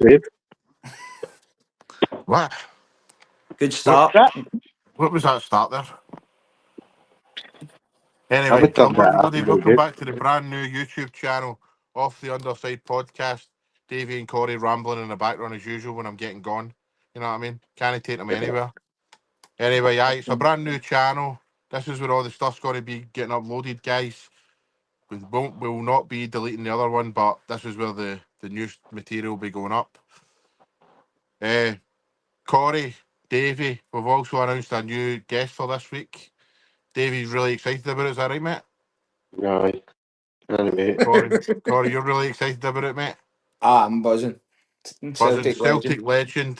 Dave. What? Good start. What was that start there? I Anyway, would turn that up, everybody, welcome good. back to the brand new YouTube channel, Off The Underside Podcast. Davey and Corey rambling in the background as usual when I'm getting gone. You know what I mean? Can't take them anywhere. Anyway, it's a brand new channel. This is where all the stuff's going to be getting uploaded, guys. We will not be deleting the other one, but this is where the new material will be going up. Corey, Davey, we've also announced a new guest for this week. Davey's really excited about it, is that right, mate? Aye. Anyway. Corey, you're really excited about it, mate? I'm buzzing. Celtic legend,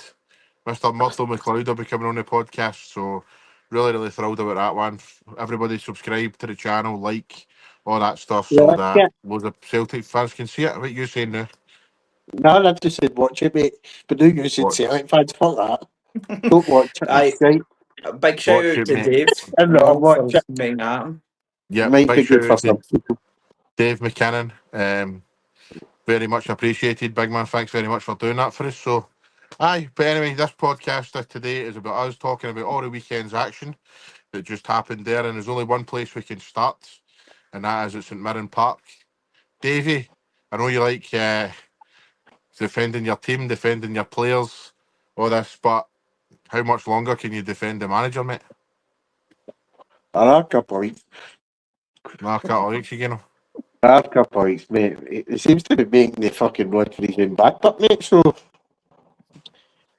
Mr. Murdo McLeod will be coming on the podcast, so really thrilled about that one. Everybody subscribe to the channel, like, all that stuff, so that loads of Celtic fans can see it. What are you saying now? No, I just said watch it, mate. But no, you should say it, fans, fuck that. Don't watch it. Aye. Right? Big shout out to Dave. I'm not watching it. Making that happen. Yeah, Might be big good for shout out some to people. Dave McKinnon. Very much appreciated, big man. Thanks very much for doing that for us. So, but anyway, this podcast today is about us talking about all the weekend's action that just happened there, and there's only one place we can start, and that is at St Mirren Park. Davey, I know you like defending your team, defending your players, all this, but how much longer can you defend the manager, mate? A couple of weeks. No, a couple of weeks again. A couple of weeks, mate. It seems to be making the fucking run for his own back up, mate, so...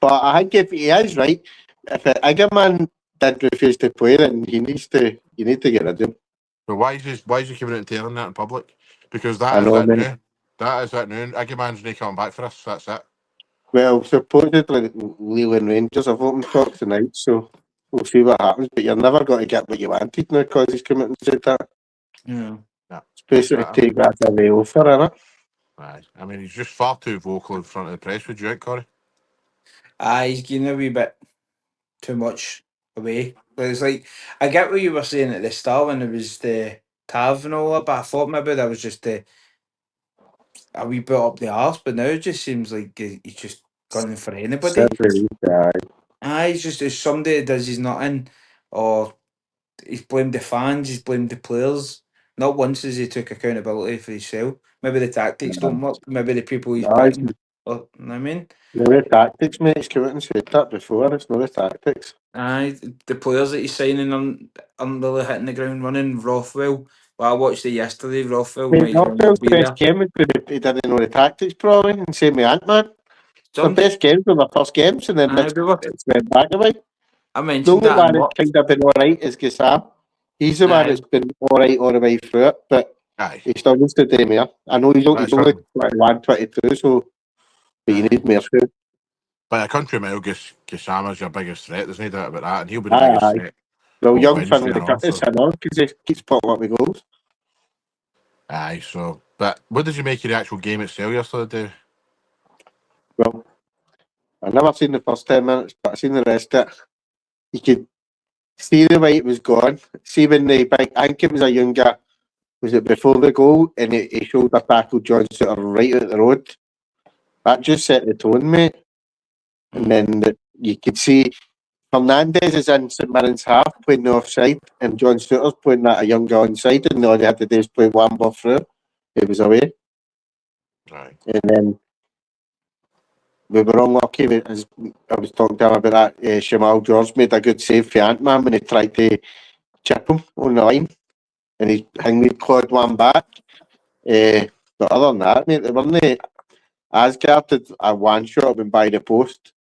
But I think if he is right, if Igamane did refuse to play, then you need to get rid of him. But why is he coming out and telling that in public? Because that is it now. Igamane's not coming back for us. That's it. Well, supposedly Leland Rangers have opened talks tonight, so we'll see what happens. But you're never going to get what you wanted now because he's come out and said that. Yeah. It's basically take that away offer, innit? Aye. I mean, he's just far too vocal in front of the press. Would you think, Corey? He's getting a wee bit too much away. But it's like, I get what you were saying at the start when it was the Tav and all that, but I thought maybe that was just a wee bit up the arse, but now it just seems like he's just gone for anybody. He's just, if somebody does his nothing, or he's blamed the fans, he's blamed the players. Not once has he took accountability for himself. Maybe the tactics don't work, maybe the people he's backing. You know what I mean? No, the tactics, mate. He's come out and said that before. It's not the tactics. Aye, the players that he's signing aren't really hitting the ground running. Rothwell, well, I watched it yesterday. Rothwell might Rothwell's be there. best game was when he didn't know the tactics probably, and same with Ant-Man. The best games were the first games, and then it's went back away. I mentioned the only that. one that's kind of been alright is Gassam. He's the one that's been alright all the way through it, but he still needs to do more. I know he's only 21, 22, so but you need more too. By a country mile, Gassam is your biggest threat. There's no doubt about that, and he'll be the biggest threat. Well, young fan with the cut is on because he keeps popping up with goals. Aye, so but what did you make of the actual game itself yesterday, Dave? Well, I never seen the first 10 minutes, but I seen the rest of it. You could see the way it was gone. See when the big, I think it was a young guy, was it before the goal, and he shoulder tackled John Suter right out the road. That just set the tone, mate. And then you could see Fernandez is in St Mirren's half playing the offside, and John Suter's playing that a young guy inside, and all they had to do is play one ball through. It was away. Right. And then we were unlucky, as I was talking to him about that. Shamal George made a good save for Ant-Man when he tried to chip him on the line, and he clawed one back. But other than that, mate, they weren't. Asgard did a one shot and by the post,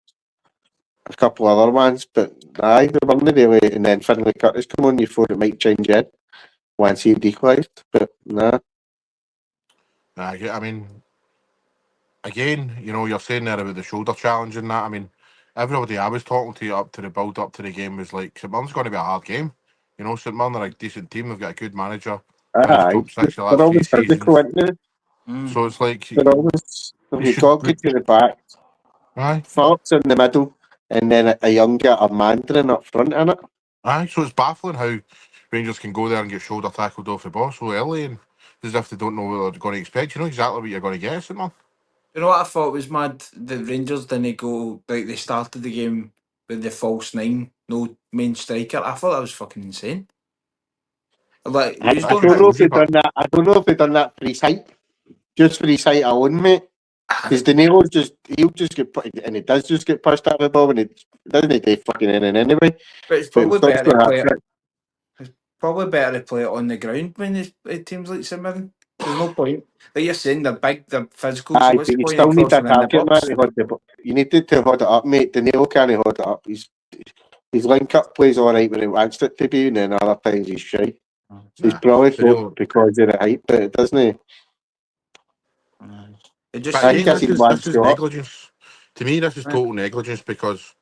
a couple of other ones, but they weren't really. And then Finlay Curtis come on, you thought it might change it once he equalised, but nah. I mean, again, you know, you're saying there about the shoulder challenge and that. I mean, everybody I was talking to up to the build up to the game was like, St Mirren's going to be a hard game. You know, St Mirren are a decent team. They've got a good manager. Top 6 the last few seasons. So it's like they're always talking to the back. Aye. Fox in the middle, and then a younger Mandarin up front, innit? Aye, so it's baffling how Rangers can go there and get shoulder tackled off the ball so early, and as if they don't know what they're going to expect. You know exactly what you're going to get, St Mirren. You know what I thought was mad? The Rangers didn't go like they started the game with the false nine, no main striker. I thought that was fucking insane. Like I, you I don't don't have. know if they done that. I don't know if they done that for his height, just for his height alone, mate. Because he'll just get put, and he does just get pushed out of the ball, and it doesn't do fucking anything anyway. But it's But it probably stops better to the play hat it. trick. It's probably better to play it on the ground when it teams like St Mirren. There's no point. Like you're saying, they're big, they're physical. So Aye, what's but the you point of still need a crossing in the target man box? to hold the ball. You need to hold it up, mate. The Neil can't hold it up. His link up plays all right when he wants it to be, and then other times he's shy. So he's Nah, probably so Neil, because of the height, but it doesn't. It just but I think seems again, I like seen one this is shot. negligence. To me, this is total negligence because,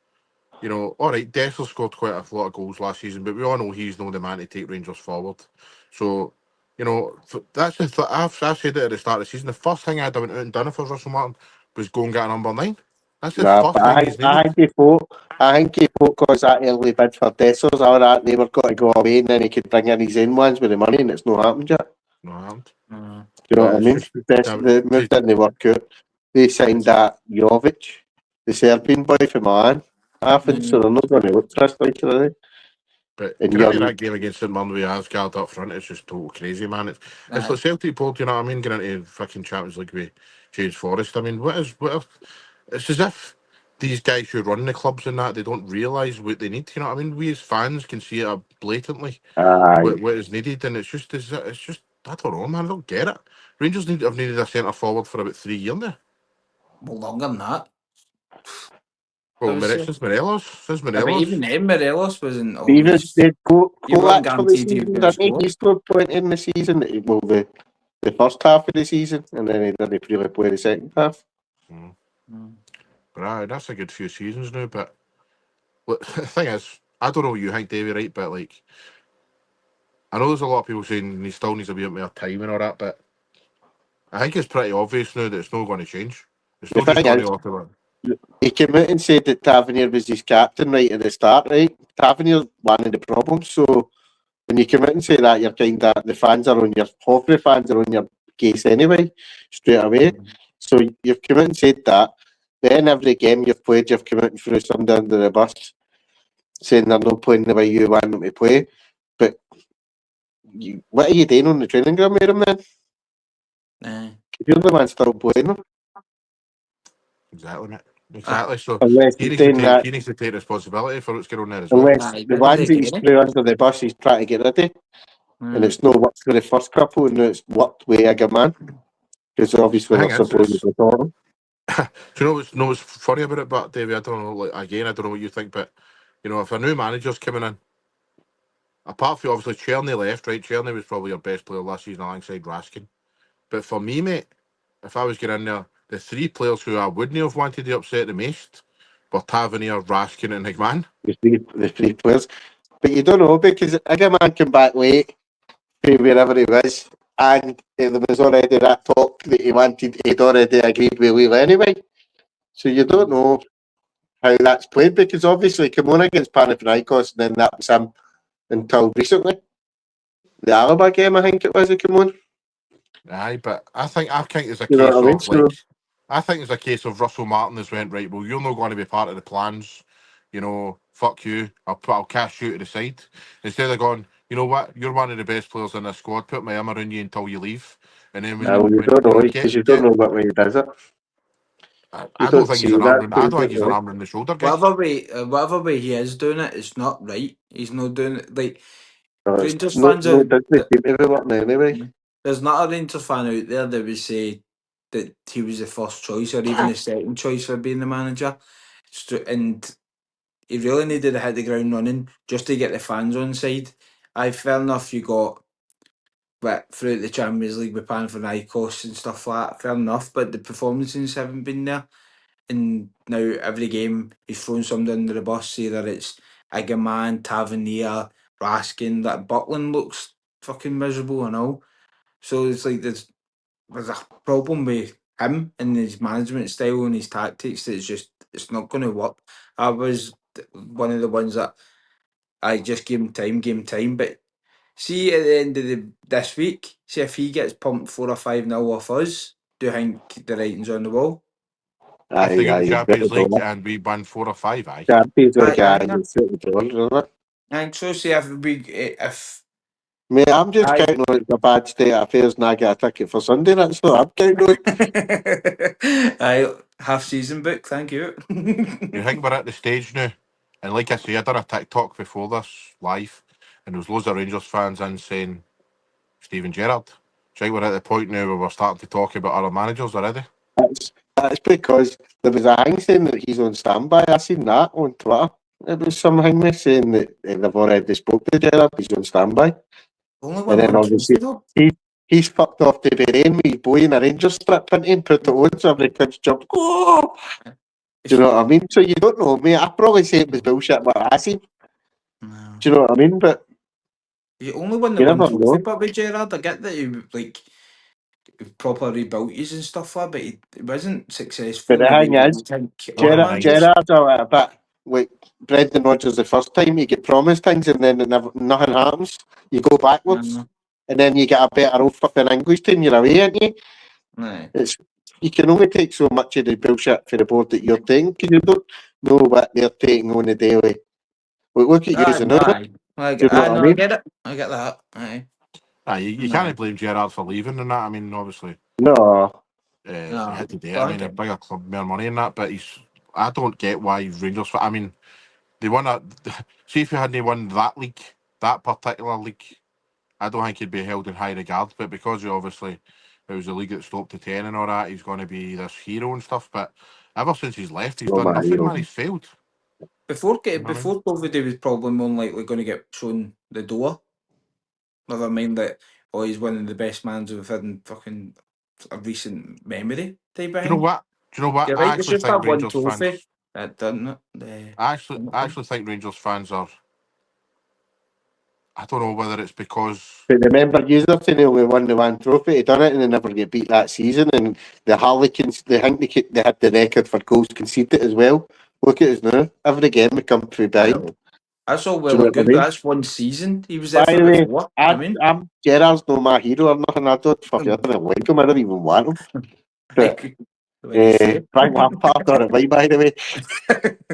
you know, all right, Dessler scored quite a lot of goals last season, but we all know he's not the man to take Rangers forward. So, you know, that's the I've said it at the start of the season. The first thing I'd have went out and done if I was Russell Martin was go and get a number 9. That's the Nah, first but thing he's needed. I think he thought because that early bid for Dessers, all that, they were got to go away, and then he could bring in his own ones with the money, and it's not happened yet. No, I haven't. Do you know But what I it's mean? just The move didn't work out. They signed that Jovic, the Serbian boy from Milan. I think so. They're not going to look trust like that. But And getting into young, that game against St Mirren with Asgard up front is just total crazy, man. It's Aye. like Celtic pulled, you know what I mean, getting into fucking Champions League with James Forrest. I mean, it's as if these guys who run the clubs and that, they don't realise what they need, you know what I mean? We as fans can see it blatantly aye. what is needed, and it's just, I don't know, man, I don't get it. Rangers have needed a centre forward for about 3 years now. well, longer than that. I Well, would say. Since I mean, Morelos. even then, Morelos wasn't Even always. they You weren't Kovac for the guaranteed he was season, going to didn't he? score. He scored point in the season. Well, the first half of the season, and then he didn't really play the second half. Mm. Mm. But that's a good few seasons now, but look, the thing is, I don't know what you think, Davey, right? But like, I know there's a lot of people saying he still needs a bit more time and all that, but I think it's pretty obvious now that it's not going to change. It's The not just thing going to is, alter it. he came out and said that Tavernier was his captain right at the start, right? Tavernier's one of the problems. So when you come out and say that, you're kind of the fans are on your half the fans are on your case anyway, straight away. So you've come out and said that. Then every game you've played, you've come out and threw somebody under the bus, saying they're not playing the way you want them to play. But what are you doing on the training ground with them then? Aye. You're the one still playing them. Exactly, mate. Exactly. So Unless he's doing that, he needs to take responsibility for what's going on there as well. unless Aye, the didn't ones take that he's any. threw under the bus, he's trying to get rid of. And it's not worked for the first couple, and it's worked with Igamane. Because obviously The we're thing is, supposed to support him. do you know what's funny about it, but Davey, I don't know. Like again, I don't know what you think, but you know, if a new manager's coming in, apart from obviously Cherny left, right? Cherny was probably your best player last season alongside Raskin. But for me, mate, if I was getting in there, the 3 players who I wouldn't have wanted to upset the most were Tavernier, Raskin, and Higman. The three players. But you don't know because Igamane came back late from wherever he was. And there was already that talk that he'd already agreed with Lille anyway. So you don't know how that's played because obviously he came on against Panathinaikos and then that was him until recently. The Alaba game, I think it was, he came on. Aye, but I think there's a You know what case I mean? of like So, I think there's a case of Russell Martin has went right. Well, you're not going to be part of the plans. You know, fuck you. I'll cast you to the side instead of going. You know what? You're one of the best players in the squad. Put my arm around you until you leave, and then no, you when don't you know know because you don't know what way he does it. You I don't don't think he's see an arm. that, so I you don't think don't he's an know. arm around the shoulder guy. Whatever way he is doing it, it's not right. He's not doing it like No, it's Rangers no, fans no, are. doesn't seem to be working anyway. There's not a Rangers fan out there that would say that he was the first choice or even the second choice for being the manager. And he really needed to hit the ground running just to get the fans on side. Fair enough, you got throughout the Champions League with Panathinaikos and stuff like that, fair enough, but the performances haven't been there. And now every game he's thrown somebody under the bus, either it's Igamane, Tavernier, Raskin, that Buckland looks fucking miserable and all. So it's like there's a problem with him and his management style and his tactics that it's not going to work. I was one of the ones that I just give him time. But see at the end of this week, see if he gets pumped 4 or 5-0 off us, do you think the writing's on the wall? If they get the Aye, Champions League and we won 4 or 5, aye. Champions League, Aye, aye, it's the door, isn't it? I think so. See if Mate, I'm just Aye. counting on it's a bad state of affairs and I get a ticket for Sunday, that's what I'm counting on. aye, half season book. Thank you. You think we're at the stage now? And like I say, I done a TikTok before this live, and there was loads of Rangers fans in saying Steven Gerrard. Do you think we're at the point now where we're starting to talk about other managers already? That's because there was a hang saying that he's on standby. I seen that on Twitter. It was some hangman saying that they've already spoke to Gerrard, he's on standby. Only And one then on obviously Tuesday though. he's fucked off to Bahrain with his boy in a Rangers strip into him, put it on so every kid's jumped. Oh! Do you know what I mean? So you don't know, mate. I probably say it was bullshit what I seen. No. Do you know what I mean? But You only won the you one never trophy, know. but with Gerrard, I get that he like proper rebuilt his and stuff like, but he wasn't successful But in the the way thing that is, you think other Wasn't managers. Gerrard's a little bit like Brendan Rodgers the first time. You get promised things and then nothing happens. You go backwards. No. And then you get a better old fucking English team, you're away, aren't you? Aye. You can only take so much of the bullshit for the board that you're taking because you don't know what they're taking on the daily. Look at you No, now. aye. I Do you get, know I what I know, I mean? get it. I get that. Aye. Aye, you No. can't blame Gerrard for leaving and that. I mean, obviously, No. he No. had to do it. But I I mean, a get bigger club, more money in that, but I don't get why Rangers. I mean, they won a. See if he hadn't won that league, that particular league, I don't think he'd be held in high regard. But because he obviously it was a league that stopped to 10 and all that, he's going to be this hero and stuff. But ever since he's left, he's No, done man, nothing, you man. He's failed. before You know what I mean? COVID, he was probably more likely going to get shown the door. Never mind that. Oh, he's one of the best mans we've had in fucking a recent memory type of Do you know thing. what? Do you know what? You're I right. It's actually just think that one Rangers fans. trophy that done it. The, I actually think Rangers fans are. I don't know whether it's because But remember, you they only won the one trophy. They done it and they never get beat that season. And the Harlequins, they think they had the record for goals conceded as well. Look at us now. Every game we come through behind. that's all Do you well know and what I good, but mean? that's one season. He was there By for the about way, 4. I mean, I'm Gerrard's not my hero or nothing. I don't like him. I don't even want him. But when you say Frank Lampard got it right, by the way.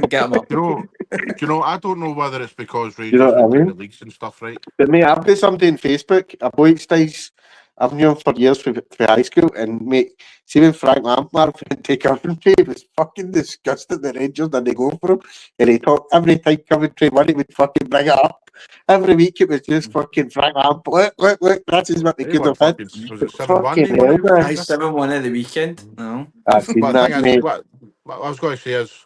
get him up. you know. Do you know? I don't know whether it's because You know Rangers what I went down mean? the leagues and stuff, right? But mate, I've got somebody on Facebook, a boy stays. I've known him for years for high school, and mate, see when Frank Lampard went to Coventry, it was fucking disgusting. The Rangers didn't go for him, and he talked every time Coventry won, he would fucking bring it up. Every week it was just fucking Frank Lampard. Look, that is what they They could won have had. fucking. Was it But 7-1? fucking They won hell, at the man! I weekend. 7-1 at the weekend. No. I've seen But the that, thing is, mate. what I was going to say is,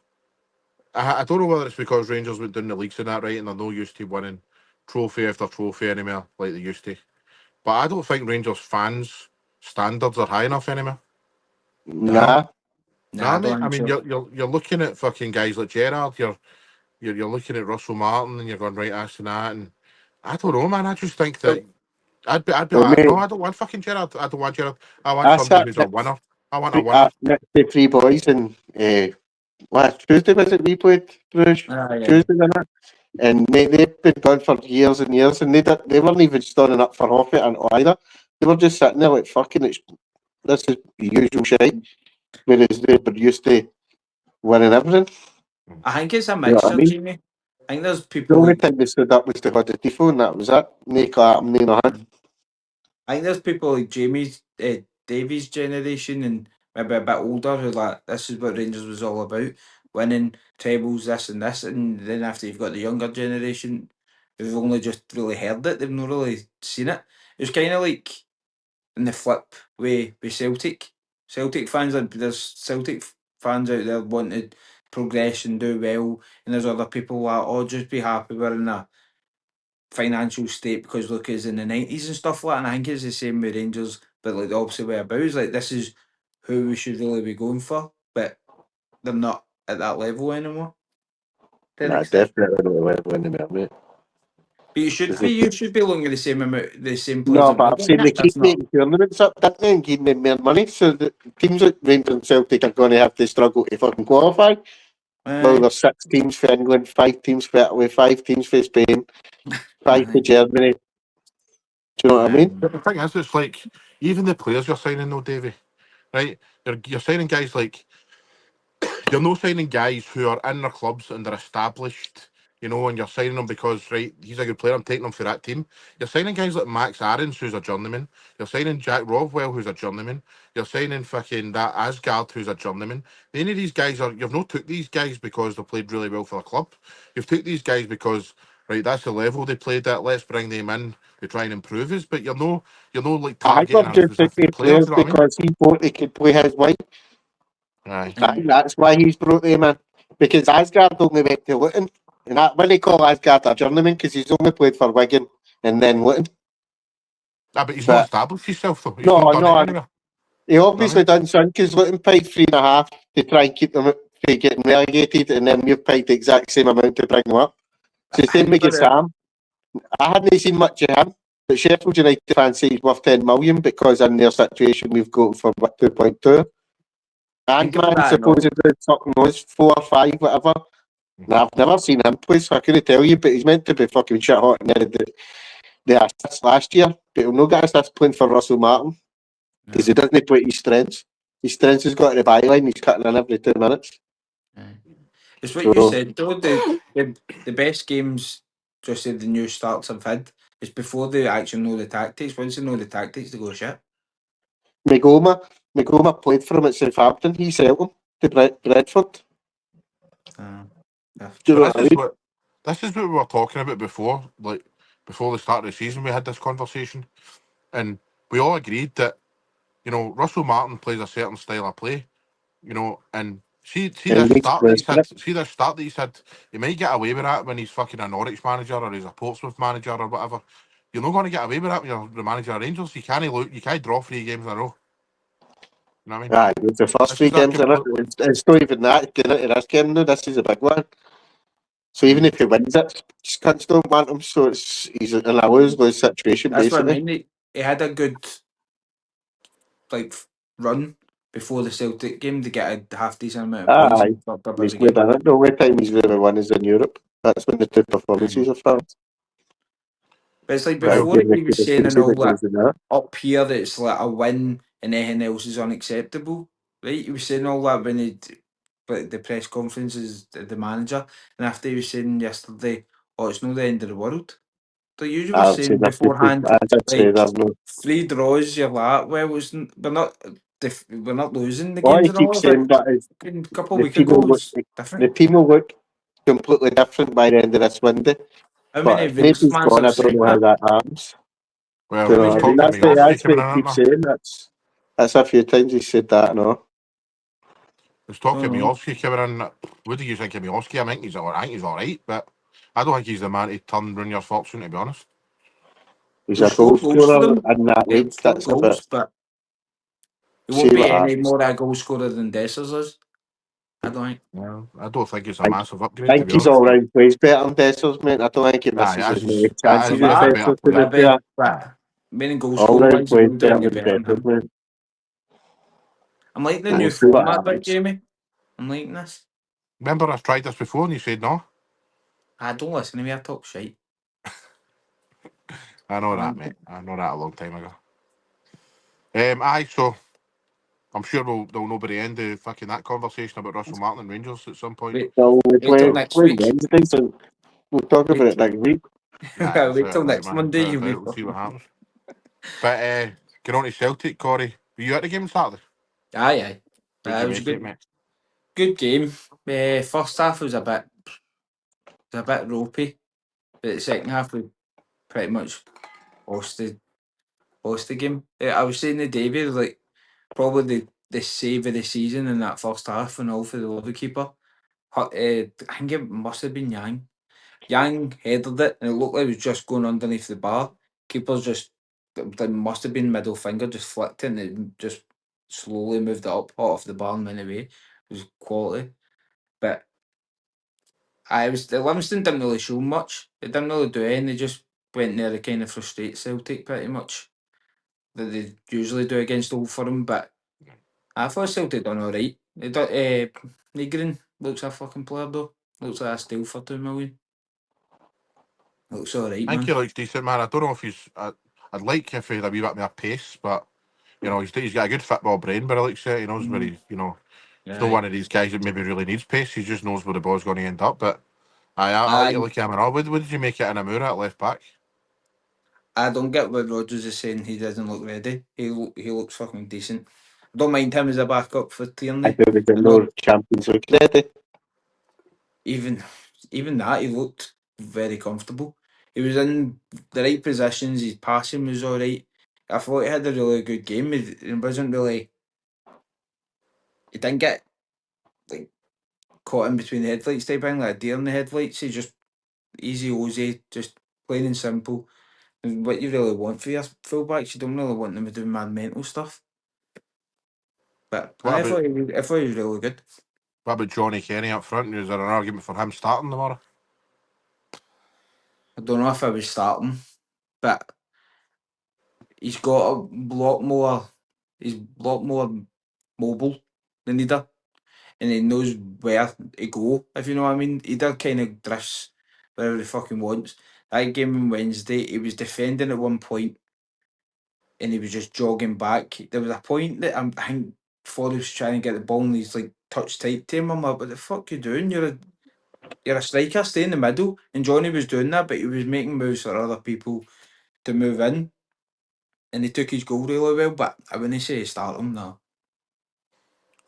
I don't know whether it's because Rangers went down the leagues and that, right, and they're no used to winning trophy after trophy anymore like they used to. But I don't think Rangers fans' standards are high enough anymore. Nah, Nah, Nah, I don't mate. I think mean, so. you're looking at fucking guys like Gerrard. You're looking at Russell Martin, and you're going right asking that. And I don't know, man. I just think that I'd be well, like, no, mate, I don't want fucking Gerrard. I don't want Gerrard. I want I somebody sat who's a winner. I want a winner. next to three boys, and last Tuesday was it we played Bruges? Yeah. Tuesday, didn't it? And they've been gone for years and years, and they weren't even standing up for half it and either. They were just sitting there like fucking. This is the usual shit. Whereas they were used to winning everything. I think it's a You know what I mixture, mean? Jamie. I think there's The people only like time they stood up was to hold the tifo, and that was it. No clap, no nothing. I think there's people like Jamie's Davies generation and maybe a bit older who like this is what Rangers was all about. Winning trebles, this and this, and then after you've got the younger generation who've only just really heard it, they've not really seen it. It's kinda like in the flip way with Celtic. Celtic fans and there's Celtic fans out there wanting progression, do well, and there's other people like, oh, just be happy we're in a financial state because look, it's in the 90s and stuff like that. And I think it's the same with Rangers, but like the opposite way about. It's like this is who we should really be going for, but they're not at that level anymore. To an Nah, extent. definitely not winning the mate. But you should be looking at the same amount, the same players No, that we're but I'm getting saying they it. keep That's not. making tournaments up, don't they, and giving them more money. So the teams like Rangers and Celtic are going to have to struggle to fucking qualify. Well, there's 6 teams for England, 5 teams for Italy, 5 teams for Spain, 5 for Germany. Do you know what I mean? But the thing is, it's like even the players you're signing, though, Davey. right? You're signing guys like you're not signing guys who are in their clubs and they're established, and you're signing them because, right, he's a good player, I'm taking him for that team. You're signing guys like Max Aarons, who's a journeyman. You're signing Jack Rodwell, who's a journeyman. You're signing fucking that Asgard, who's a journeyman. Any of these guys you've not took these guys because they played really well for the club. You've took these guys because, right, that's the level they played at. Let's bring them in to try and improve us. But you're no like I targeting got a just specific the player. Do players you know what I mean? because he thought he could play his way. Aye. That's why he's brought him in. Because Asgard only went to Luton. And that, when they call Asgard a journeyman, because he's only played for Wigan and then Luton. But he's not But established himself, though. He's not no, done it no, anywhere. he You know what I obviously mean? done something because Luton paid 3.5 to try and keep them from getting relegated, and then we've paid the exact same amount to bring them up. So same with Sam. I hadn't seen much of him, but Sheffield United fans say he's worth 10 million because in their situation we've got for 2.2. And man, supposedly something was 4 or 5, whatever. And I've never seen him play, so I couldn't tell you, but he's meant to be fucking shit hot and then the assists last year, but he'll not get assists playing for Russell Martin because he doesn't play his strengths. His strengths has got to the byline, he's cutting in every 2 minutes. It's what you said, though. The best games, just the new starts have had, is before they actually know the tactics. Once they know the tactics, they go shit. Magoma played for him at Southampton. He sent him to Bradford. Do you know what I mean? This is what we were talking about before. Like before the start of the season, we had this conversation, and we all agreed that Russell Martin plays a certain style of play, and see And this he start that expressed he's had. it. See this start that he's had. He might get away with that when he's fucking a Norwich manager or he's a Portsmouth manager or whatever. You're not going to get away with that when you're the manager of Rangers. You can't draw 3 games in a row. You know what I mean? Aye, it was the first This 3 is a games in it. complete. It's not even that. Get into this game now. This is a big one. So even if he wins it, just cunts don't want him. So he's in a lose-lose situation, That's what I basically. mean. He had a good run before the Celtic game to get a half decent amount of points. Aye, And fucked up he's every good game. in it. The only time he's really won is in Europe. That's when the 2 performances are found. But it's like Well, before he was saying and all that that. up here that it's like a win and anything else is unacceptable. Right? He was saying all that when but the press conferences, the manager, and after he was saying yesterday, "Oh, it's not the end of the world." So you were I've seen saying that. beforehand, I did say like there's no. 3 draws, you're like, well, we're not losing the All games he and all. keeps It's like saying that is fucking couple of the weeks team will ago look, was different. the team will look completely different by the end of this window. How But many if Rangers Naples fans gone, I have don't said know how that? that happens. Well, Do you know How he's what I many mean? talking to Rangers me fans? Oski That's coming what in, he isn't keeps it? saying. That's a few times he said that. No, He's I talking don't to know. Oski coming in. What do you think of Oski? I think he's all right, but I don't think he's the man to turn Brynjar's fortune, to be honest. he's He'll a goal score goals for scorer them. in that Yeah, he'll league. score That's a bit. goals, but he won't See be what any happens. more a goal scorer than Dessers is. I don't think. Well, I don't think it's a I massive upgrade, to think be he's honest. all round plays better than Dessers, mate. I don't think he Aye, misses as many that chances is But as maybe a that, better Dessers. To be player. fair, but many goal all scorer round wise, you plays will do better and you're than better than Dessers, him. mate. I'm liking the We'll new see what format, but happens. Jamie, I'm liking this. Remember, I've tried this before and you said no. I don't listen to me. I talk shite. I know that, Um, mate. I know that a long time ago. So I'm sure there'll not be the end of fucking that conversation about Russell Martin and Rangers at some point. wait, So we wait till play next play week. Wednesday, so we'll talk about Wait, it next week. Nah, it's wait out till about, next man. It's Monday. out You'll be about. We'll see what fucking. happens. But get on to Celtic, Corey. Were you at the game on Saturday? Aye, aye. What did you It was a make it, mate? good game. First half was a bit ropey, but the second half we pretty much lost the game. I was saying to David, like probably the save of the season in that first half and all for the Liverpool keeper. I think it must have been Yang. Yang headed it and it looked like it was just going underneath the bar. Keeper's just there must have been middle finger just flicked it and it just slowly moved it up hot off the bar and went away. It was quality. But Livingston didn't really show much. They didn't really do anything. They just went there to kind of frustrate Celtic pretty much. That they usually do against Old Firm, but I thought Celtic done alright. They done Negrin looks a fucking player though. Looks like a steal for 2 million. Looks alright, I think man. he looks decent, man. I don't know if I'd like if he had a wee bit more pace, but You know, he's got a good football brain, but I like say he knows where he, you know, he's not Aye. one of these guys that maybe really needs pace. He just knows where the ball's going to end up. But I like to And look at him and all. What did you make it in Amura at left back? I don't get what Rodgers is saying. He doesn't look ready. He looks fucking decent. I don't mind him as a backup for I Tierney. do was I no know Champions League ready. even that he looked very comfortable. He was in the right positions. His passing was all right. I thought he had a really good game. He wasn't really. He didn't get like caught in between the headlights type thing, like a deer in the headlights. He just easy Ozy, just plain and simple. And what you really want for your fullbacks, you don't really want them doing mad mental stuff. But What about I thought he was really good. Johnny Kenny up front? Is there an argument for him starting tomorrow? I don't know if I was starting, but he's got a lot more. He's a lot more mobile than Ida, and he knows where to go. If you know what I mean, Ida kind of drifts wherever he fucking wants. That game on Wednesday, he was defending at one point, and he was just jogging back. There was a point that I think Forrest was trying to get the ball, and he's like touch tight to him. I'm like, what the fuck you doing? You're a striker, stay in the middle. And Johnny was doing that, but he was making moves for other people to move in, and he took his goal really well. But I wouldn't say start him now.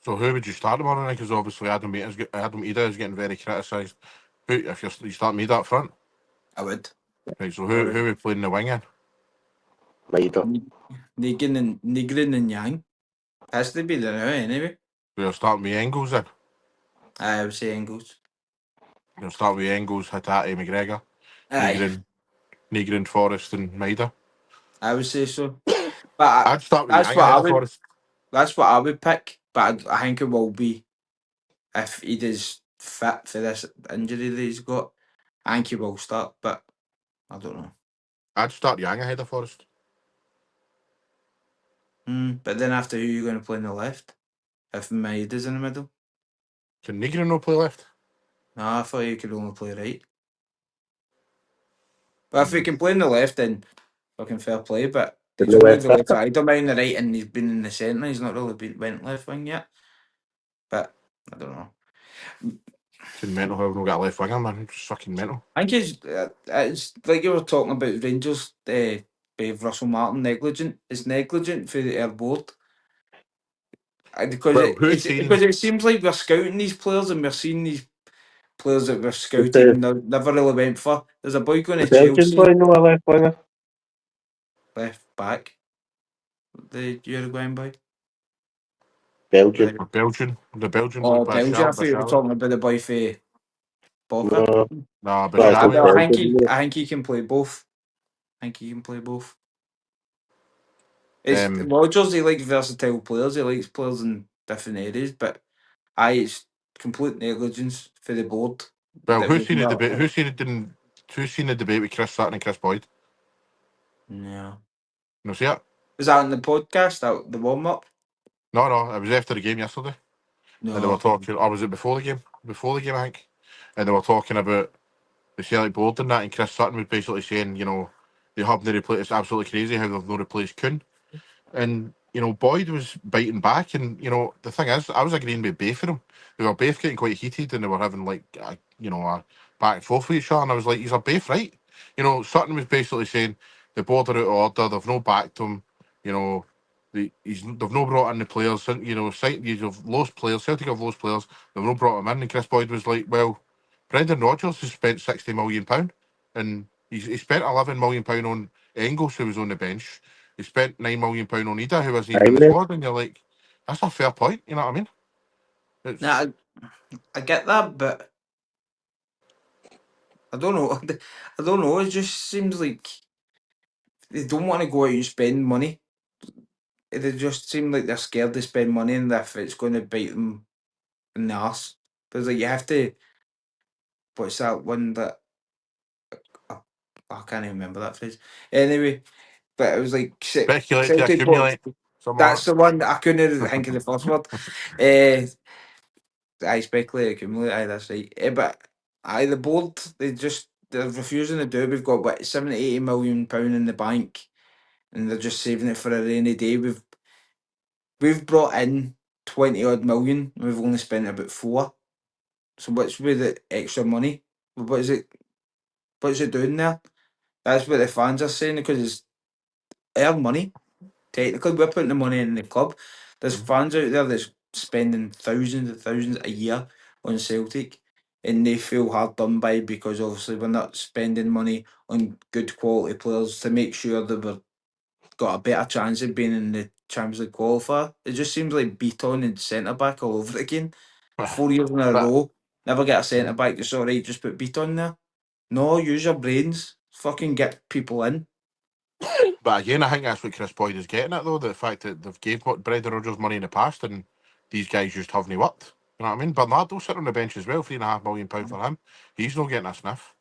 So who would you start tomorrow? Because obviously Adam Ida is getting very criticised. Who, if you start Ida up front, I would. right? So I who would. we playing the wing in? Neither. Nigrin and Yang has to be there now anyway. We'll start with Engels in. I would say Engels. We'll start with Engels, Hatate, McGregor, Aye, Negrin, Forrest, and Maida. I would say so. But I'd start with that's Yang what I ahead of would. Forrest. That's what I would pick. But I think it will be if he does fit for this injury that he's got. I think he will start, but I don't know. I'd start Yang ahead of Forrest. But then after who you going to play in the left? If Maida's in the middle? Can Negrin no play left? No, I thought you could only play right. But if he can play in the left, then fucking fair play. But The he's only left the left back. side. Don't mind the right, and he's been in the centre. He's not really went left wing yet. But I don't know. It's mental how we've not got a left winger, man. It's just fucking mental. I think it's like you were talking about Rangers. With Russell Martin negligent. It's negligent for our board. Because Well, who's seen it seems like we're scouting these players and we're seeing these players that we're Is scouted and never really went for. There's a boy going the to Belgian boy Chelsea no a left winger? left back. The Uruguayan boy. Belgian. The Belgian boy Oh, Belgium. I thought you were Bashal? talking about the boy for Boca. No. Nah, Well, I, it's Bashal. well, Yeah. Belgian. Isn't it? I think he can play both. I think he can play both. It's Rodgers. He likes versatile players. He likes players in different areas. But it's complete negligence for the board. Well, That who's we've seen the not. debate? Who's seen the debate with Chris Sutton and Chris Boyd? No. No, see it? Was that on the podcast? That the warm up? No. It was after the game yesterday, and they were No. talking. Or was it before the game? Before the game, I think. And they were talking about the Celtic board and that, and Chris Sutton was basically saying, you know, they haven't replaced. It's absolutely crazy how they've not replaced Kuhn. And you know, Boyd was biting back, and you know, the thing is, I was agreeing with both of them. They were both getting quite heated, and they were having like, a back and forth with each other. And I was like, "You're both right." You know, Sutton was basically saying the board are out of order. They've no backed him. You know, they've no brought in the players. You know, you've lost players. Celtic have lost players. They've no brought them in. And Chris Boyd was like, "Well, Brendan Rodgers has spent £60 million, and he spent £11 million on Engels, who was on the bench. He spent £9 million on Ida, who wasn't even in the Aye, squad, and you're like, that's a fair point. You know what I mean? It's Nah, I get that, but I don't know. I don't know. It just seems like they don't want to go out and spend money. They just seem like they're scared to spend money, and if it's going to bite them in the arse. Because like you have to. What's that one that I can't even remember that phrase. Anyway, but it was like speculate to Celtic board. accumulate. Something That's like the one that I couldn't think of the first word. Uh, I speculate, accumulate. Aye, that's right. But the board they're refusing to do it. We've got what 70, £80 million in the bank, and they're just saving it for a rainy day. we've brought in 20 odd million. We've only spent about 4. So what's with the extra money? What is it? What's it doing there? That's what the fans are saying because it's our money. Technically, we're putting the money in the club. There's fans out there that's spending thousands and thousands a year on Celtic, and they feel hard done by because obviously we're not spending money on good quality players to make sure that we've got a better chance of being in the Champions League qualifier. It just seems like Beaton and centre back all over it again. 4 years in a But row, never get a centre back that's alright, just put Beaton there. No, use your brains. Fucking get people in. But again, I think that's what Chris Boyd is getting at, though. The fact that they've gave Brendan Rodgers money in the past and these guys just haven't worked. You know what I mean? Bernardo sitting on the bench as well, £3.5 million for him. He's not getting a sniff.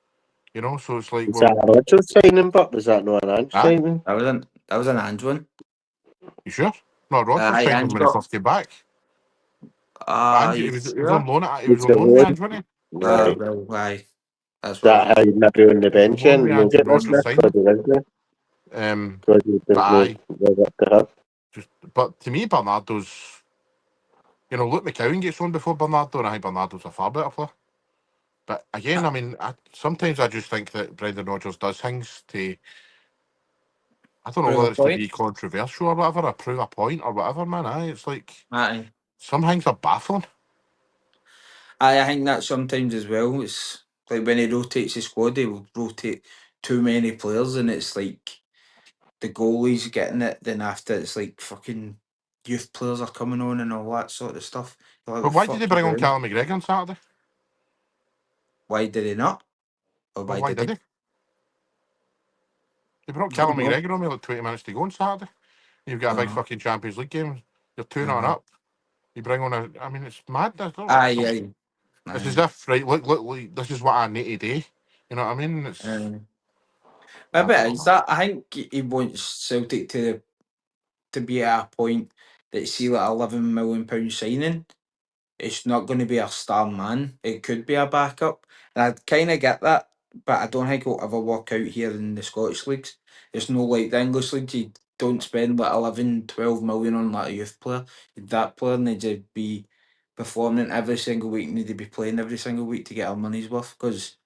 You know, so it's like, Was that a Rodgers signing, but was that not an Ange Aye. signing? That was an Ange one. You sure? No, Rodgers Aye, signed him Ange when he got. first came back. Ange, he was Sure? on loan at, he was It's on a loan with loan. Ange, wasn't he? Right. Well, aye. That's Is what that how you maybe on the bench Loan and with no Ange and getting a Rodgers sniff signed because him. he is there? Because But there's no aye, what to have. but to me, Bernardo's, you know, Luke McCowan gets on before Bernardo, and I think Bernardo's a far better player. But again, I mean, sometimes I just think that Brendan Rodgers does things to, I don't know prove a whether it's to point. be controversial or whatever, or prove a point or whatever, man. It's like, Aye. some things are baffling. I think that sometimes as well. It's like when he rotates the squad, he will rotate too many players, and it's like the goalie's getting it. Then after it's like fucking youth players are coming on and all that sort of stuff. You're like, But what why the did they fuck you bring on doing? Callum McGregor on Saturday? Why did he not? Or Well, why why did did he? they? They brought Don't Callum know. McGregor on with like 20 minutes to go on Saturday. You've got a big Uh-huh. fucking Champions League game. You're 2-0 Uh-huh. up. You bring on I mean, it's mad. Aye, aye. It's as Aye. if, right, look, this is what I need to do. You know what I mean? I Maybe don't it is know. that. I think he wants Celtic to be at a point that see like £11 million signing. It's not going to be a star man. It could be a backup, and I kind of get that, but I don't think it'll ever work out here in the Scottish leagues. It's no like the English leagues. You don't spend like 11, 12 million on like a youth player. That player needs to be performing every single week. Need to be playing every single week to get our money's worth. Because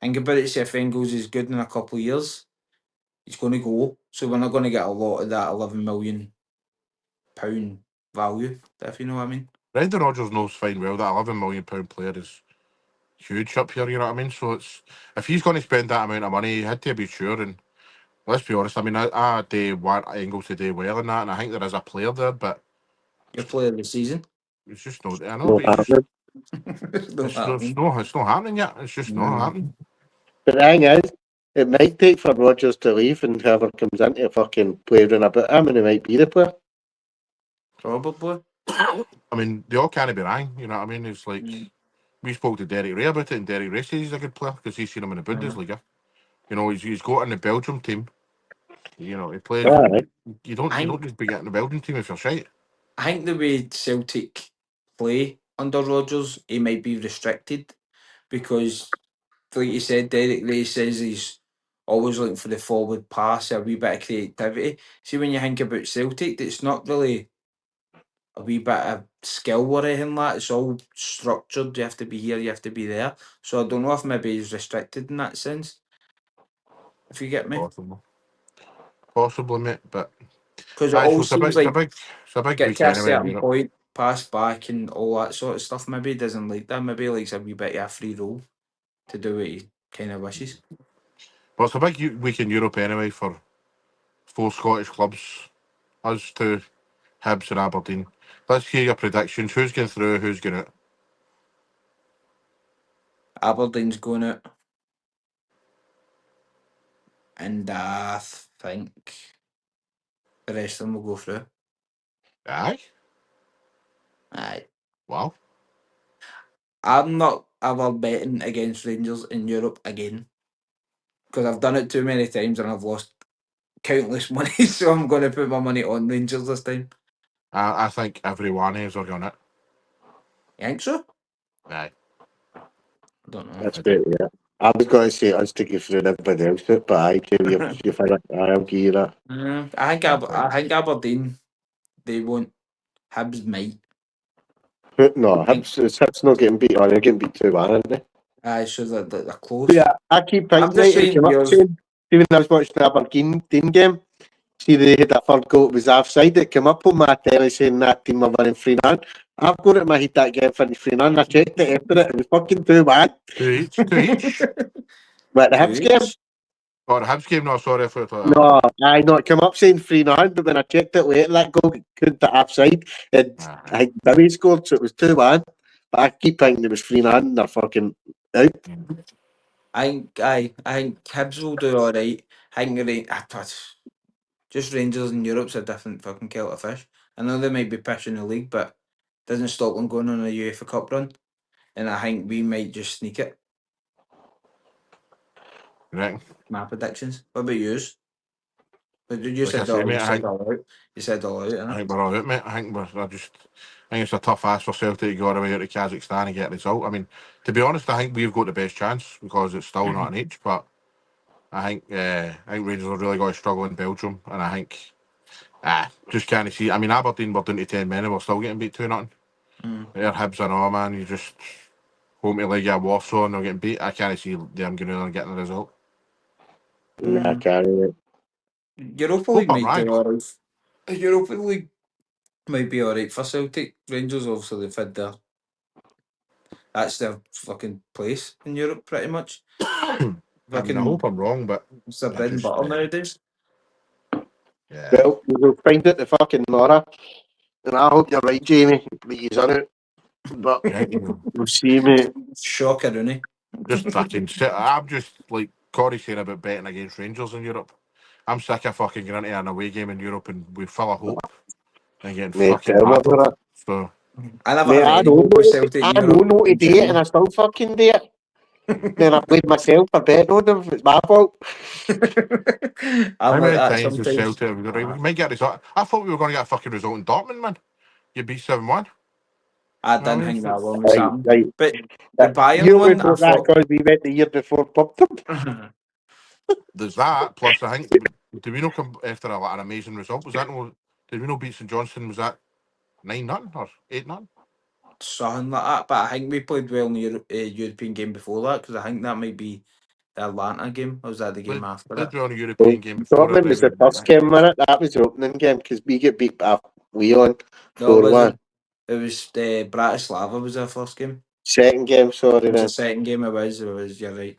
think about it, say if Engels is good in a couple of years, he's going to go. So we're not going to get a lot of that £11 million value. If you know what I mean. Brendan Rodgers knows fine well that £11 million player is huge up here, you know what I mean? So it's, if he's going to spend that amount of money, he had to be sure. And let's be honest, I mean, I do want Engels to do well in that, and I think there is a player there, but Your player of the season. it's just no, I know, No but happening. Don't happen. it's not happening yet. It's just not No. happening. But the thing is, it might take for Rodgers to leave and whoever comes in to fucking play around a bit him and he might be the player. Probably. I mean, they all can't be wrong, you know what I mean? It's like, Mm. we spoke to Derek Ray about it, and Derek Ray says he's a good player because he's seen him in the Uh, Bundesliga. You know, he's got in the Belgium team. You know, he plays. Aye. You I don't think just be getting the Belgium team if you're shite. I think the way Celtic play under Rodgers, he might be restricted because, like you said, Derek Ray says he's always looking for the forward pass, a wee bit of creativity. See, when you think about Celtic, it's not really a wee bit of skill or anything like that. It's all structured. You have to be here, you have to be there. So I don't know if maybe he's restricted in that sense. If you get me. Possibly, mate. But Because it aye, so all seems like it's a big get week to a anyway in certain Europe. point, pass back and all that sort of stuff. Maybe he doesn't like that. Maybe he likes a wee bit of a free roll to do what he kind of wishes. But it's a big week in Europe anyway for 4 Scottish clubs. Us two, Hibs and Aberdeen. Let's hear your predictions. Who's going through? Who's going out? Aberdeen's going out, and I think the rest of them will go through. Aye. Aye. Wow. I'm not ever betting against Rangers in Europe again because I've done it too many times and I've lost countless money. So I'm going to put my money on Rangers this time. I think everyone is on it. You think so? Aye. I don't know. That's I great, do. yeah. I was going to say us to go through and everybody else, but I do. You've had it. I'll give you that. I think Aberdeen, they won't. Hibs might. No, Hibs not getting beat. Or they're getting beat 2-1, aren't they? Aye, so they're close. Yeah, I keep I'm thinking, just right, it saying came up yours. saying, even when I was watching the Aberdeen game, see they had that third goal, it was offside, it came up on my telly saying that team were winning 3-0. I've got it in my head that game finished 3-0, I checked it after it was fucking 2-1. 2 each. 2 each. But the Two Hibs game, each. Or the Hibs game, no, sorry, I thought it was no, I know it came up saying 3-0, but when I checked it later, that goal couldn't be offside. I think Billy scored, so it was 2-1. But I keep thinking it was 3-0 and they're fucking out. I think Hibs will do all right. I think just Rangers in Europe's a different fucking kettle of fish. I know they might be pushing the league, but doesn't stop them going on a UEFA Cup run. And I think we might just sneak it. Right. My predictions. What about yours? You Like I said say, all. mate, You I said think, all out. You said all out. I Innit? think we're all out, mate. I think it's a tough ask for Celtic to go all the way out to Kazakhstan and get a result. I mean, to be honest, I think we've got the best chance because it's still not an H, but I think Rangers have really got to struggle in Belgium, and I think just can't see. I mean, Aberdeen were down to 10 men and we're still getting beat 2-0. They're Hibs and all, man. You just home to like a Warsaw and they're getting beat. I can't see them going on and getting the result. I can't. Europa Hope League I'm might do right. all right. Europa League might be all right for Celtic. Rangers obviously they've had that's their fucking place in Europe pretty much. I mean, I Fucking hope I'm wrong, but it's their I bread and just butter nowadays. yeah. Well, we'll find it the fucking Nora. And I hope you're right, Jamie, but he's on it. But Right, you know, we'll see, mate. Shocker, isn't just fucking. I'm just like Corey saying about betting against Rangers in Europe. I'm sick of fucking going into an away game in Europe and we full of hope and getting Mate, fucking tell me battered. about it. So I never Mate, have any hope with Celtic in I know Europe. no to do it and I still fucking do it. Then I played myself for betting on them. It's my fault. I'm how like many that times has sometimes. Celtic have we got right? We might get a result. I thought we were going to get a fucking result in Dortmund, man. You beat 7-1. I You know what didn't I mean? think that one was Right, happening. right. But the Bayern You would one, I know that thought. because we went the year before pumped them. There's that. Plus, I think did we not come after an amazing result? Was that no? Did we not beat St Johnstone? Was that 9-0 or 8-0? Something like that, but I think we played well in the European game before that because I think that might be the Atlanta game, or was that the game Played, after played it? well in a Well, European game before it. Dortmund Then was the first game, wasn't it? That was the opening game because we get beat by Leon No, it 4-1. wasn't. It was Bratislava was our first game. Second game, sorry It was then. the second game. It was. You're right.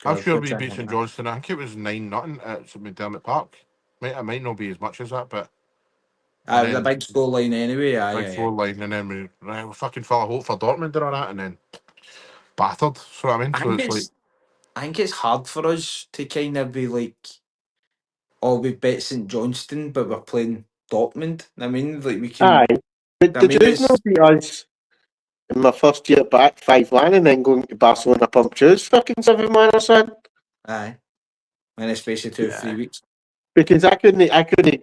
I'm God, sure what's we that beat St happening? Johnstone. I think it was 9-0 at St McDermott Park. It might not be as much as that, but and It was a then big score line anyway. Aye, big aye, four aye. line, and then we fucking fell a hope for Dortmund and all that, and then battered. So what I mean, I so think it's like it's hard for us to kind of be like, oh, we bet St Johnston, but we're playing Dortmund. I mean, like we can. Aye. But I did mean, you it's not beat us in my first year back 5-1 and then going to Barcelona pump Jews fucking 7-1 or something? aye, in a space of 2 or 3 weeks. Because I couldn't,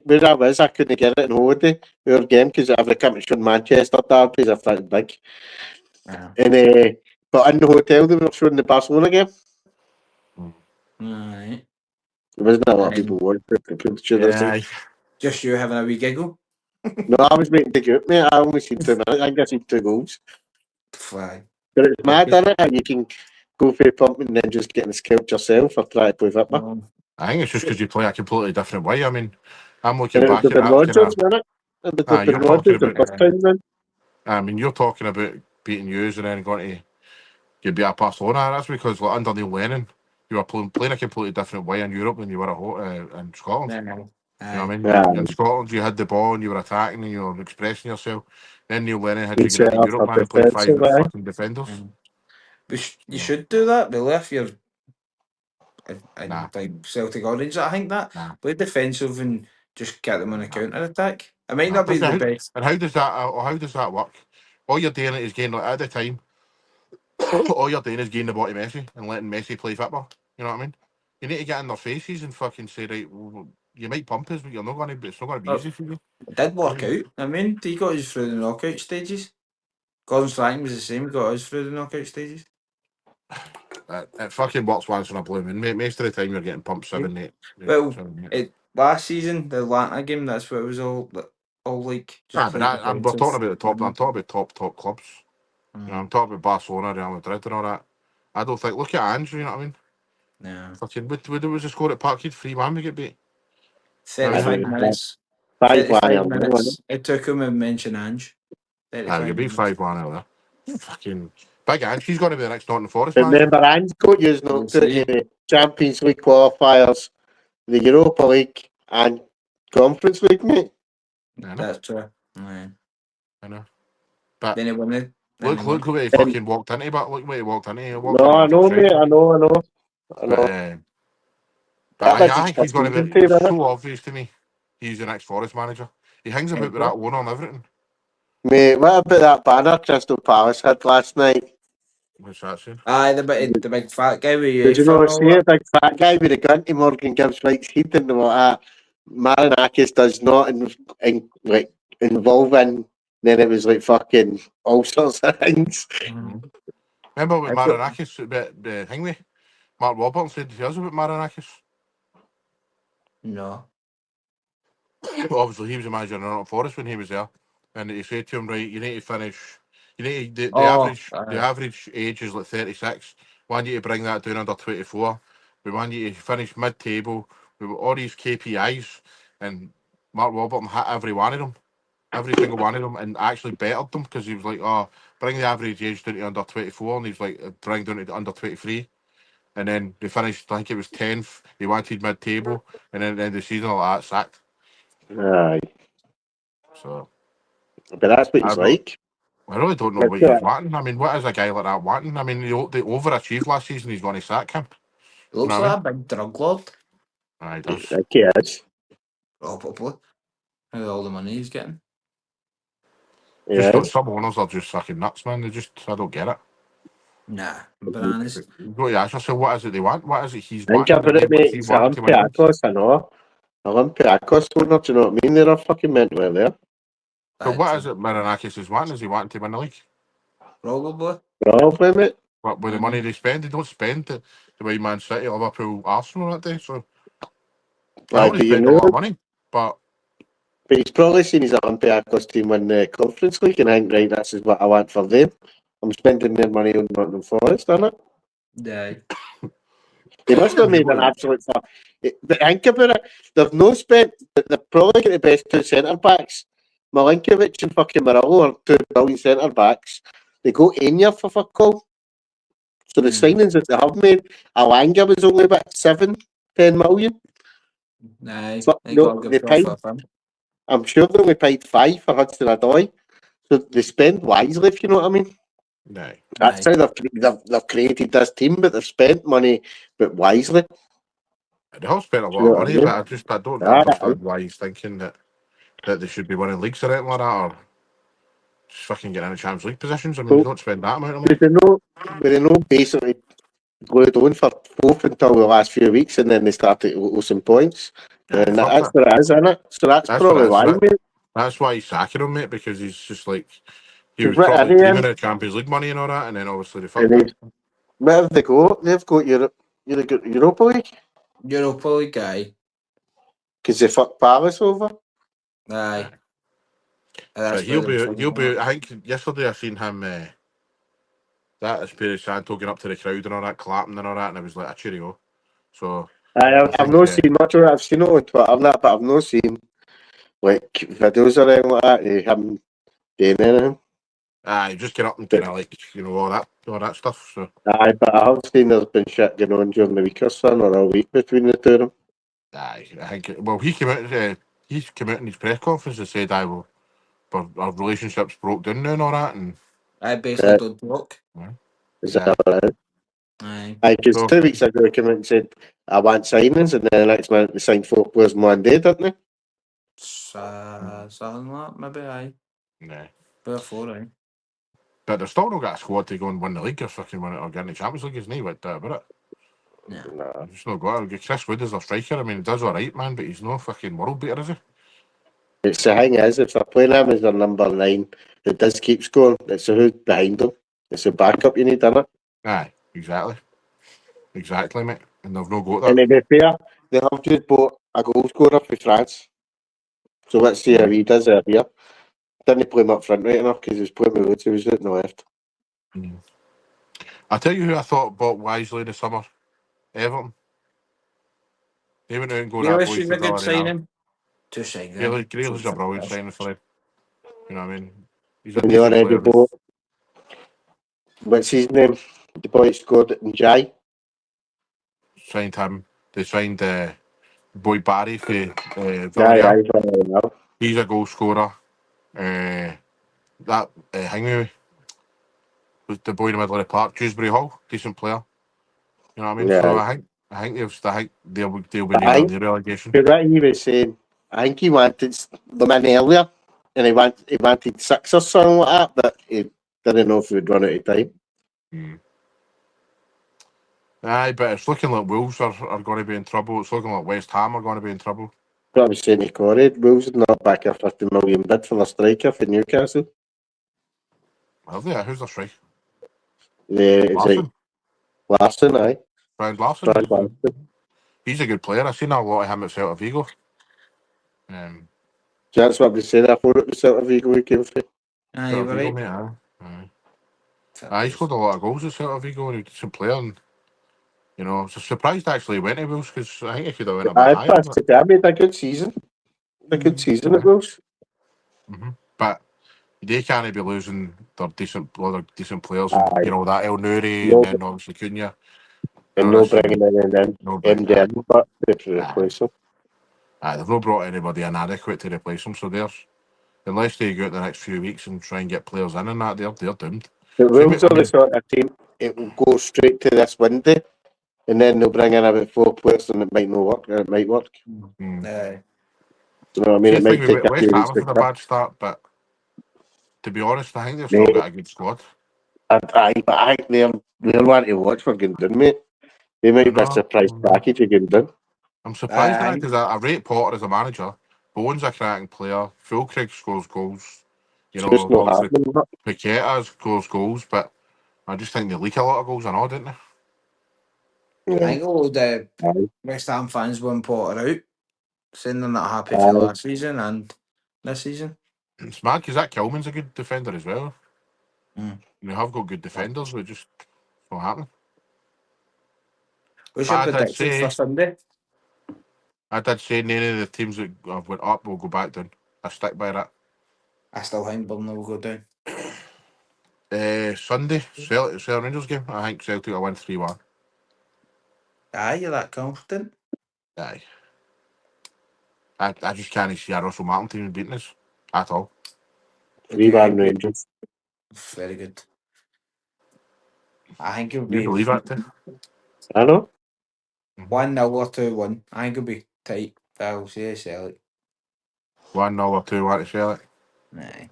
where I was, I couldn't get it in holiday, our game, because every company showing Manchester derbies are fucking big. Aye. And, but in the hotel, they were showing the Barcelona game. Aye. There wasn't a lot of And people watching it. yeah. just you having a wee giggle. No, I was waiting to go out, mate. I only seen 2 minutes. I think I seen 2 goals. Fly. But it's mad, isn't it? How you can go for a pump and then just get in the scout yourself or try to play football. I think it's just because you play a completely different way. I mean, I'm looking And it was back the at that kind Rodgers, of. wasn't it? It was the You're talking Rodgers the about. first time then. I mean, you're talking about beating yous and then going to you'd be at Barcelona. That's because like under Neil Lennon, you were playing a completely different way in Europe than you were in Scotland. No. You know what I Aye. mean? Yeah, In Scotland, you had the ball and you were attacking and you were expressing yourself. Then Neil Lennon had been you get set into up Europe, for man, and play five defensive, aye. fucking defenders. You Yeah. should do that, really, if you're Nah, like Celtic Orange. I think that nah. play defensive and just get them on a Nah. counter attack. It might Nah. not be Because the best. and how does that work? All you're doing is getting like at the time. All you're doing is getting the ball to Messi and letting Messi play football. You know what I mean? You need to get in their faces and fucking say, right, well, you might pump us, but you're not going to. It's not going to be Oh, easy for you. it did I work mean, out. I mean, he got us through the knockout stages. Gordon Strachan was the same. Got us through the knockout stages. it fucking works once in a blue moon. Most of the time, you're getting pumped 7-8. Well, 7-8. last season, the Atlanta game, that's what it was all. all like. Nah, but we're talking about the top. I'm talking about top clubs. You know, I'm talking about Barcelona, Real Madrid, and all that. I don't think. Look at Ange. You know what I mean? Yeah. Fucking, what was the score at Parkhead? 3-1 we get beat. 35 Aye. minutes. 5-1 35 earlier, wasn't minutes. It took him to mention Ange. We 35 get beat minutes. 5-1 earlier. Fucking big Ange. He's going to be the next Nottingham Forest But manager. remember, Ange got you We'll not to see. the Champions League qualifiers, the Europa League, and Conference League, mate. I know. That's true. Aye. I know. But Then he won it. look where he fucking walked into. But look where he walked into. He walked No, into I like a know, mate. shite. I know. But That was I his think he's first going to season be. too, It's wasn't so obvious to me. He's the next Forest manager. He hangs about with that one on everything. it? Mate, what about that banner Crystal Palace had last night? What's that saying? Aye, the big fat guy with Did you UEFA know and all see that. a big fat guy with a gun to Morgan Gibbs White's head and all that? Marinakis does not involve in. Then it was like fucking all sorts of things. Remember with That's what- Marinakis, the thing with Mark Warburton said to us about Marinakis? No. Obviously, he was a manager in Nottingham Forest when he was there, and he said to him, "Right, you need to finish. You need to, the average age is like 36. We want you to bring that down under 24. We want you to finish mid-table. We want all these KPIs." And Mark Warburton hit every one of them, every single one of them, and actually bettered them because he was like, "Oh, bring the average age down to under 24," and he was like, "Bring down to under 23." And then they finished, I think it was 10th. He wanted mid-table, and then at the end of the season, like that, sacked. Aye, So but that's what he's I don't, like. I really don't know That's what what he's wanting. I mean, what is a guy like that wanting? I mean, they overachieved last season. He's going to sack him. He looks You know what I like a big drug lord. He I does. think he is. Probably. With all the money he's getting. He Just is. some owners are just fucking nuts, man. I don't get it. Nah, but honest. You've got to ask yourself, what is it they want? What is it he's Think wanting? about it, What's mate. he It's wanting to win leagues? Olympiacos, I know. Olympiacos owner, do you know what I mean? They're a fucking mental there. So what is it Marinakis is wanting? Is he wanting to win the league? Probably. Probably, mate. What with the money they spend? They don't spend the way Man City, Liverpool, Arsenal that day. So I Aye, know they but you spend a know, lot of money, but but he's probably seen his Olympiacos team win the Conference League and think, right, this is what I want for them. I'm spending their money on Nottingham Forest, isn't it? Yeah. They must have made an absolute fuck. But think about it. They've no spent, but they've probably got the best two centre backs. Milinkovic and fucking Murillo are two brilliant centre backs. They go Enya for fuck all. So the signings that they have made, Alanga was only about 7-10 million. Aye. But They no, got a they good paid. profit for him. I'm sure they only paid 5 for Hudson Odoi. So they spend wisely, if you know what I mean. no. That's how they've created this team, but they've spent money, but wisely. They have spent a Do you lot know of what I money, mean? but I don't Aye. understand why he's thinking that they should be winning leagues or anything like that, or just fucking getting into Champions League positions. I mean, they So, don't spend that amount of but money. they know basically glued on for fourth until the last few weeks, and then they started losing points. Yeah, And fuck that's that. what it is, isn't it? So that's That's what probably it is. why, mate. That's why he's sacking him, mate, because he's just like, he Because was what are probably they dreaming in? of Champions League money and all that, and then obviously they And fucked him. where have they go? They've got Europa League Europa League guy. because they fucked Palace over. Aye. So That's he'll be. I think yesterday I seen him. That Espirito Santo going up to the crowd and all that, clapping and all that, and it was like a cheerio. So I I've think not seen much of it. I've seen it on Twitter and that, but I've not seen like videos or anything like that of him doing anything. he just get up and kind of like all that stuff. So Aye, but I have seen there's been shit going on during the week or something, or a week between the two of them. I think well he came out. He came out in his press conference and said, "I will." Our relationships broke down now and all that, and I basically don't talk. Is yeah. that right? Aye. Aye, because So 2 weeks ago he came out and said, I want signings, and then the next minute they signed 4 players in one day, didn't they? Something like that, maybe aye. nah. Before, aye. But they've still not got a squad to go and win the league or fucking win it or get in the Champions League, isn't he? What about it? Yeah. Nah. He's just not got it. Chris Wood is their striker. I mean, he does all right, man, but he's no fucking world beater, is he? It's the thing is, if they're playing him as their number 9, who does keep scoring, it's the who behind him. It's the backup you need, isn't it? Aye, exactly. Exactly, mate. And they've no got And that. to be fair, they have just bought a goal scorer for France. So let's see how he does it here. Didn't play him up front right enough because he was playing with Woods, he was out on the left. I'll tell you who I thought bought wisely this summer. Everton. They went out and got that boy Grealish is for a good $1 signing. Two signing. Grealish is a brilliant signing for them. You know what I mean? He's a And they decent already player. bought, what's his name? The boy that scored it in Jai. Signed him. They signed boy Barry for Aye, Villarreal. He's a goal scorer. That Hangway was the boy in the middle of the park. Dewsbury Hall, decent player. You know what I mean? Yeah. So I think they'll be near the relegation. But what he was saying, I think he wanted them in earlier, and he wanted 6 or something like that, but he didn't know if he would run out of time. Aye, but it's looking like Wolves are going to be in trouble. It's looking like West Ham are going to be in trouble. What I was saying to Corey, Wolves would not back a 50 million bid for the striker for Newcastle. Have they? Who's their strike? It's like Larson, aye. Brian Larson. He's a good player. I've seen a lot of him at Celta Vigo. That's what we said. I thought it was Celta Vigo he came from. Aye, you were right. Mate, he scored a lot of goals at Celta Vigo and he's a decent player. And, you know, I was surprised actually he went to Wolves because I think he could have went a bit higher. I made a good season. At Wolves. But they can't be losing their decent players. Aye. You know, that El Nouri and then obviously Cunha. And no bringing in MDM, but to replace him. They've not brought anybody inadequate to replace him, so unless they go out the next few weeks and try and get players in and that, they're doomed. The Wolves are the sort of team, it will go straight to this window, and then they'll bring in about 4 players and it might not work, or it might work. Aye. You know what I mean? It might take a few West Ham weeks have to had a bad start, but to be honest, I think they've still got a good squad. I think they're one to watch for Gundogan, mate. They might be a surprise package of Gundogan. I'm surprised at that because I rate Potter as a manager. Bowen's a cracking player. Fulcrig scores goals. You know, Paqueta scores goals, but I just think they leak a lot of goals and all, didn't they? I think all the West Ham fans want Potter out, saying they're not happy for last season and this season. It's mad because that Kilman's a good defender as well. They have got good defenders, but just not happening. What's your prediction for Sunday? I did say none of the teams that have went up will go back down. I stick by that. I still think Burnley will go down. Sunday, Celtic Rangers game. I think Celtic will win 3-1. Aye, you're that confident? Aye. I just can't see a Russell Martin team beating us at all. 3-1 Rangers. Very good. I think it'll You be. believe that too? I know. 1-0 or 2-1. I think it'll be tight. I'll say Celtic. 1-0 or 2-1 to Celtic. Aye.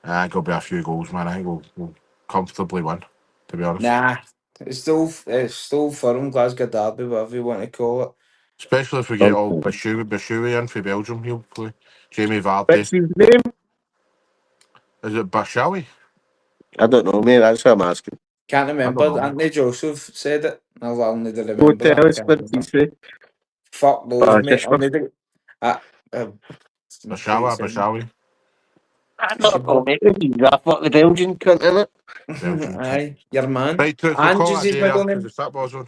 I think it'll be a few goals, man. I think we'll comfortably win, to be honest. Nah. It's still firm Glasgow Derby, whatever you want to call it. Especially if we get all Bashoui in for Belgium, he'll play. Jamie Vardy. What's his name? Is it Bashoui? I don't know, mate. That's what I'm asking. Can't remember. Anthony Joseph said it. I'll need to remember. Go tell us what he said. Fuck those, mate. I'll need to... Bashoui. I don't know, mate. I thought the Belgian cunt in it. Aye, your man. Right, so And call just it a his day middle there name. because the football's on.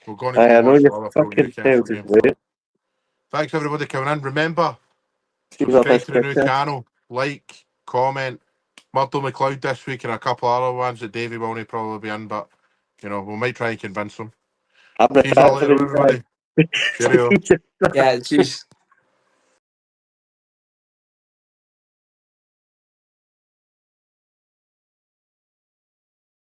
We're going I to know watch you other fucking failed to play it. Thanks everybody coming in. Remember, See subscribe to the new channel, like, comment. Murdo McLeod this week and a couple other ones that Davey will probably be in, but you know, we might try and convince him. Peace all later, everybody. Cheerio. Yeah, cheers.